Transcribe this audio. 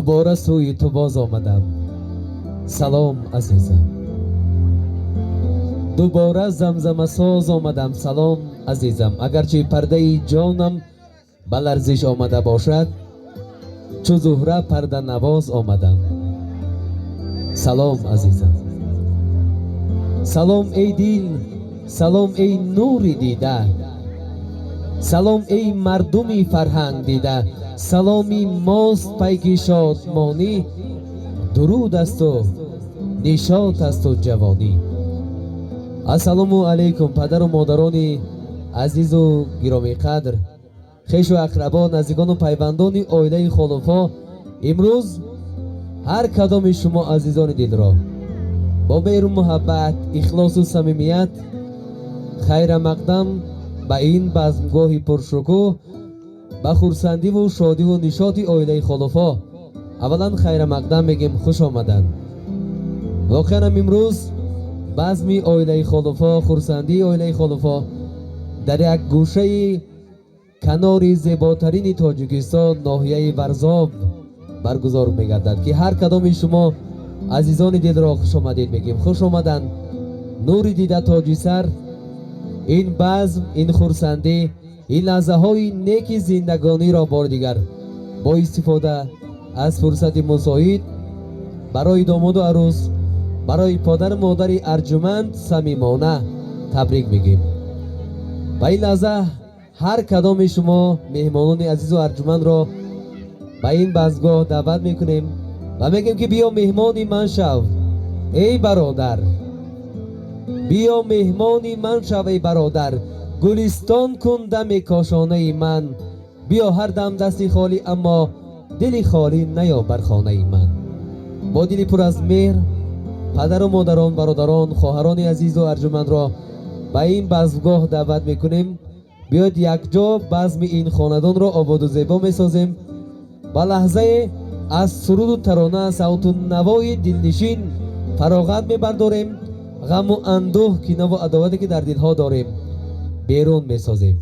دوباره سوی تو باز آمدم. سلام عزیزم. دوباره زمزمه ساز آمدم. سلام عزیزم. اگرچه پرده جانم به لرزش آمده باشد، چو زهره پرده نواز آمدم. سلام عزیزم. سلام ای دل، سلام ای نور دیده، سلام ای مردمی فرهنگ دیده. سلامی ماست پیک شادمانی، درود است و نشاط است و جوانی. السلام علیکم پدر و مادران عزیز و گرامی قدر، خویش و اقربا، نزدیکان و پیوندان عائله خلفا. امروز هر کدام شما عزیزان دل را با مهر و محبت، اخلاص و صمیمیت خیر مقدم به این بزمگاه پرشکوه، به خرسندی و شادی و نشاط عائله خلفا اولا خیر مقدم میگیم. خوش آمدن. واقعا امروز بزم عائله خلفا، خرسندی عائله خلفا در یک گوشه کنار زیباترین تاجیکستان، ناحیه ورزاب برگزار میگردد که هر کدام شما عزیزان دل را خوش آمدید میگیم. خوش آمدن. نور دیده تاج سر. این بزم، این خرسندی، این لحظه های نیک زندگانی را بار دیگر با استفاده از فرصت مساعد برای داماد و عروس، برای پدر مادر ارجمند صمیمانه تبریک میگیم. و این لحظه هر کدام شما مهمانان عزیز و ارجمند را به این بزمگاه دعوت میکنیم و میگیم که بیا مهمان من شو ای برادر، بیا مهمان من شو ای برادر. گلستان کن دم کاشانه من، بیا هر دم دستی خالی اما دلی خالی نیا بر خانه من. با دلی پر از مهر پدر و مادران، برادران، خواهران عزیز و ارجمند را به این بزمگاه دعوت میکنیم. بیاید یک جا بزم این خاندان را آباد و زیبا میسازیم. با لحظه از سرود و ترانه، صوت و نوای دلنشین فراغت میبرداریم. غم و اندوه، کینه و عداوتی که در دلها داریم بیرون میسازیم.